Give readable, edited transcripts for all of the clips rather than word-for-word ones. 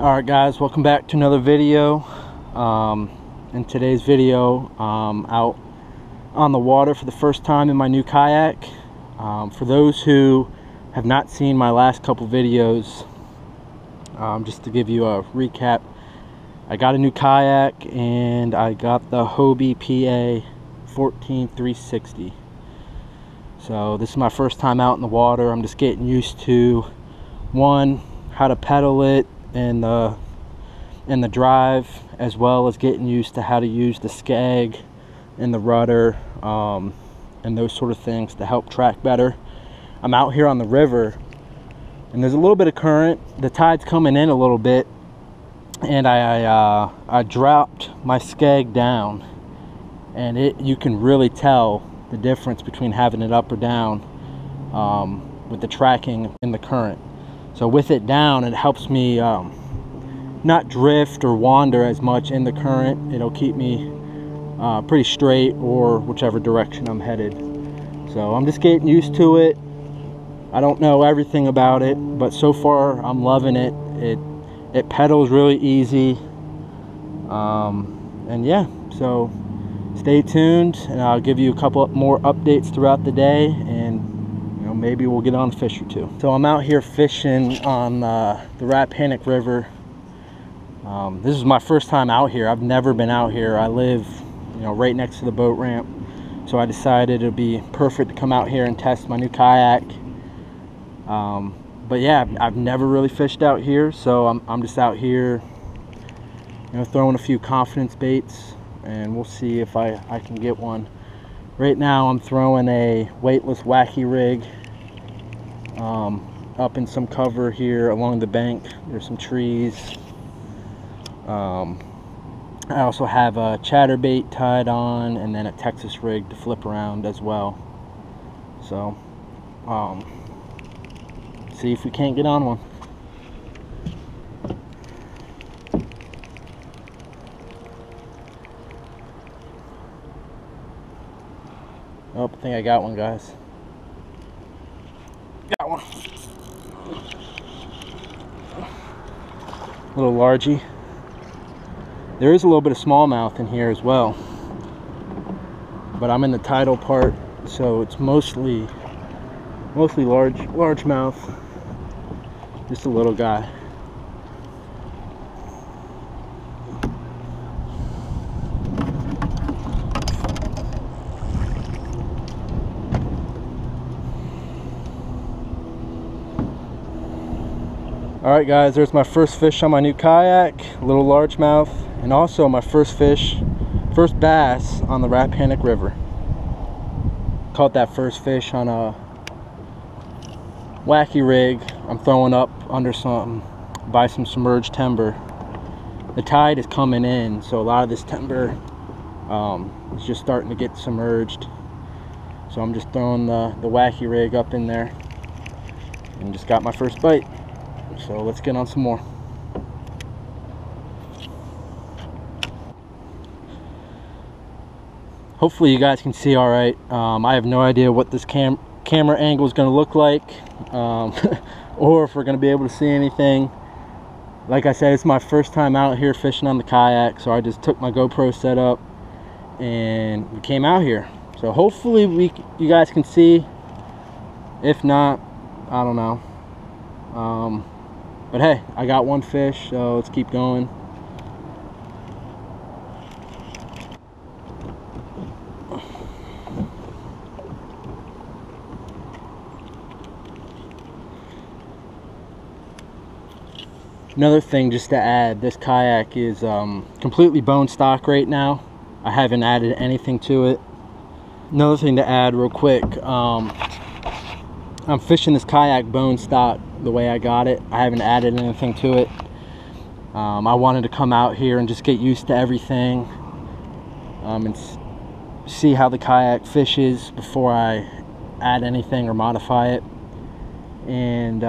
Alright guys, welcome back to another video. In today's video, out on the water for the first time in my new kayak. For those who have not seen my last couple videos, just to give you a recap, I got a new kayak and I got the Hobie PA 14360. So this is my first time out in the water. I'm just getting used to, one, how to pedal it and the drive, as well as getting used to how to use the skeg and the rudder, and those sort of things to help track better. I'm out here on the river and there's a little bit of current. The tide's coming in a little bit, and I dropped my skeg down, and you can really tell the difference between having it up or down with the tracking in the current. So with it down, it helps me not drift or wander as much in the current. It'll keep me pretty straight, or whichever direction I'm headed. So I'm just getting used to it. I don't know everything about it, but so far I'm loving it. It pedals really easy, and yeah, so stay tuned and I'll give you a couple more updates throughout the day, and maybe we'll get on a fish or two. So I'm out here fishing on the Rappahannock River. This is my first time out here. I've never been out here. I live right next to the boat ramp, so I decided it would be perfect to come out here and test my new kayak. But yeah, I've never really fished out here, so I'm just out here throwing a few confidence baits, and we'll see if I can get one. Right now I'm throwing a weightless wacky rig up in some cover here along the bank. There's some trees. I also have a chatterbait tied on, and then a Texas rig to flip around as well. So see if we can't get on one. Oh, I think I got one, guys. Got one. A little largy. There is a little bit of smallmouth in here as well, but I'm in the tidal part, so it's mostly largemouth. Just a little guy. Alright guys, there's my first fish on my new kayak, a little largemouth, and also my first bass on the Rappahannock River. Caught that first fish on a wacky rig I'm throwing up under by some submerged timber. The tide is coming in, so a lot of this timber is just starting to get submerged. So I'm just throwing the wacky rig up in there, and just got my first bite. So let's get on some more. Hopefully you guys can see all right. I have no idea what this camera angle is going to look like, or if we're going to be able to see anything. Like I said, it's my first time out here fishing on the kayak, so I just took my GoPro setup and we came out here. So hopefully you guys can see. If not, I don't know. But hey, I got one fish, so let's keep going. Another thing just to add, this kayak is completely bone stock right now. I haven't added anything to it. Another thing to add real quick, I'm fishing this kayak bone stock the way I got it. I haven't added anything to it. I wanted to come out here and just get used to everything, and see how the kayak fishes before I add anything or modify it. And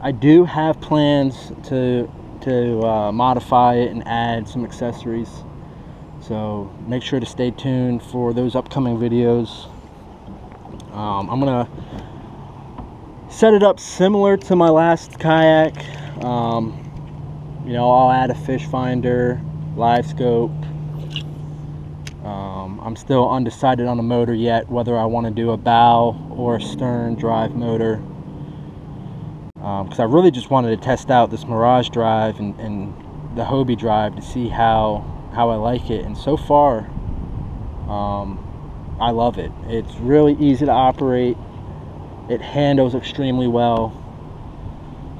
I do have plans to modify it and add some accessories, so make sure to stay tuned for those upcoming videos. I'm gonna set it up similar to my last kayak. you know, I'll add a fish finder, live scope. I'm still undecided on the motor yet, whether I want to do a bow or a stern drive motor, because I really just wanted to test out this Mirage drive and the Hobie drive to see how I like it. And so far, I love it. It's really easy to operate. It handles extremely well.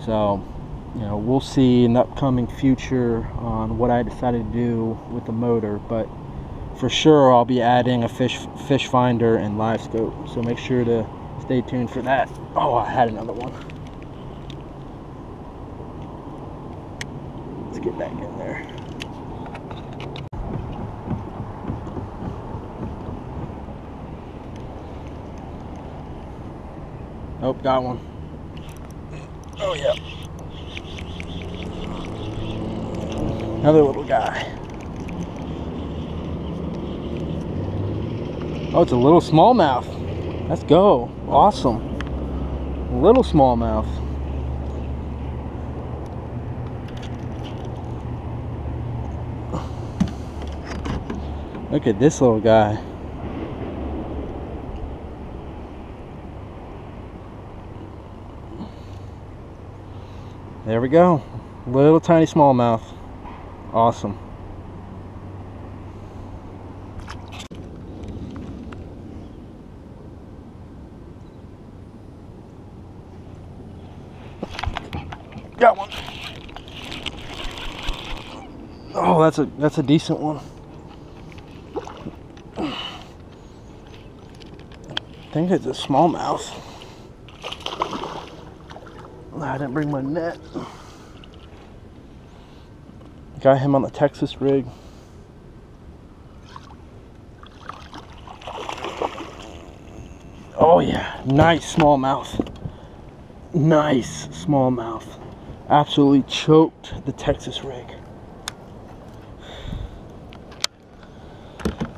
So, you know, we'll see in the upcoming future on what I decided to do with the motor, but for sure I'll be adding a fish finder and live scope, so make sure to stay tuned for that. Oh, I had another one. Let's get back in there. Oh, got one. Oh yeah. Another little guy. Oh, it's a little smallmouth. Let's go. Awesome. Little smallmouth. Look at this little guy. There we go. Little tiny smallmouth. Awesome. Got one. Oh, that's a decent one. I think it's a smallmouth. I didn't bring my net. Got him on the Texas rig. Oh yeah, nice smallmouth. Nice smallmouth. Absolutely choked the Texas rig.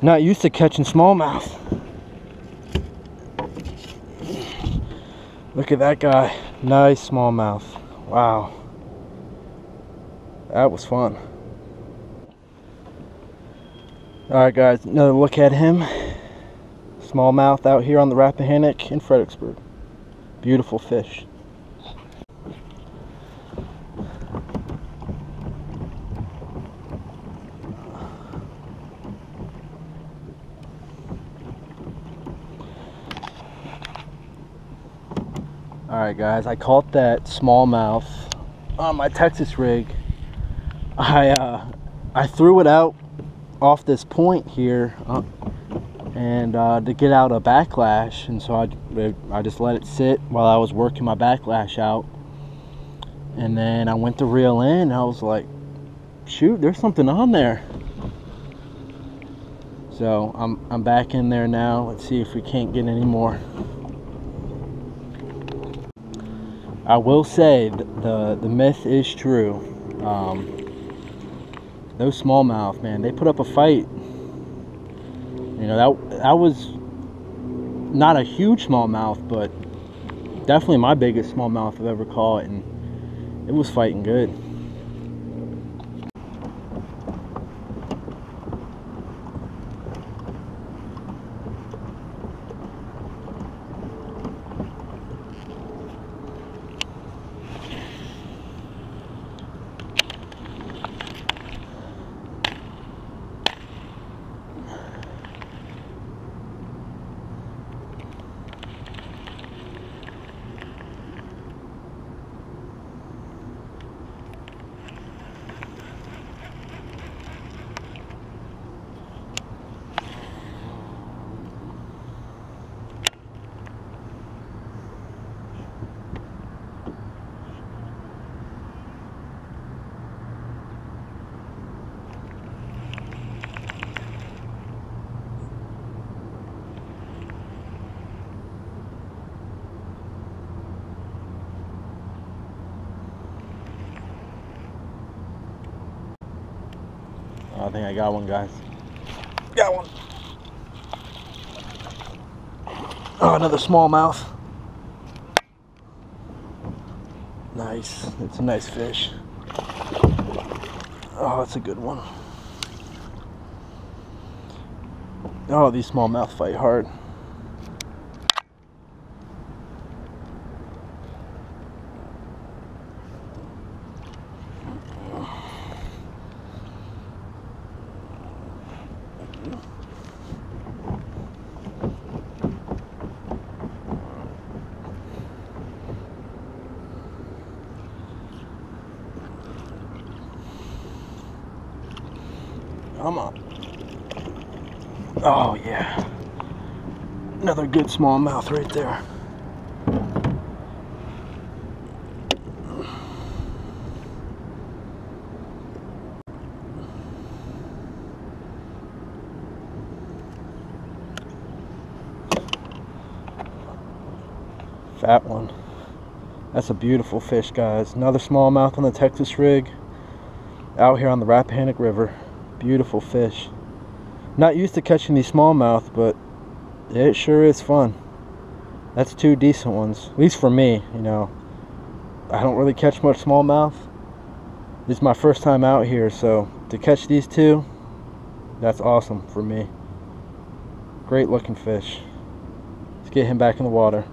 Not used to catching smallmouth. Look at that guy. Nice smallmouth. Wow. That was fun. Alright guys, another look at him. Smallmouth out here on the Rappahannock in Fredericksburg. Beautiful fish. Alright guys, I caught that smallmouth on my Texas rig. I threw it out off this point here and to get out a backlash, and so I just let it sit while I was working my backlash out, and then I went to reel in and I was like, shoot, there's something on there. So I'm back in there now. Let's see if we can't get any more. I will say the myth is true. Those smallmouth, man, they put up a fight. You know, that was not a huge smallmouth, but definitely my biggest smallmouth I've ever caught, and it was fighting good. I think I got one, guys. Got one. Oh, another smallmouth. Nice. It's a nice fish. Oh, that's a good one. Oh, these smallmouth fight hard. Come on. Oh yeah. Another good smallmouth right there. Fat one. That's a beautiful fish, guys. Another smallmouth on the Texas rig. Out here on the Rappahannock River. Beautiful fish. Not used to catching these smallmouth, but it sure is fun. That's two decent ones, at least for me. You know, I don't really catch much smallmouth. This is my first time out here, so to catch these two, that's awesome for me. Great looking fish. Let's get him back in the water.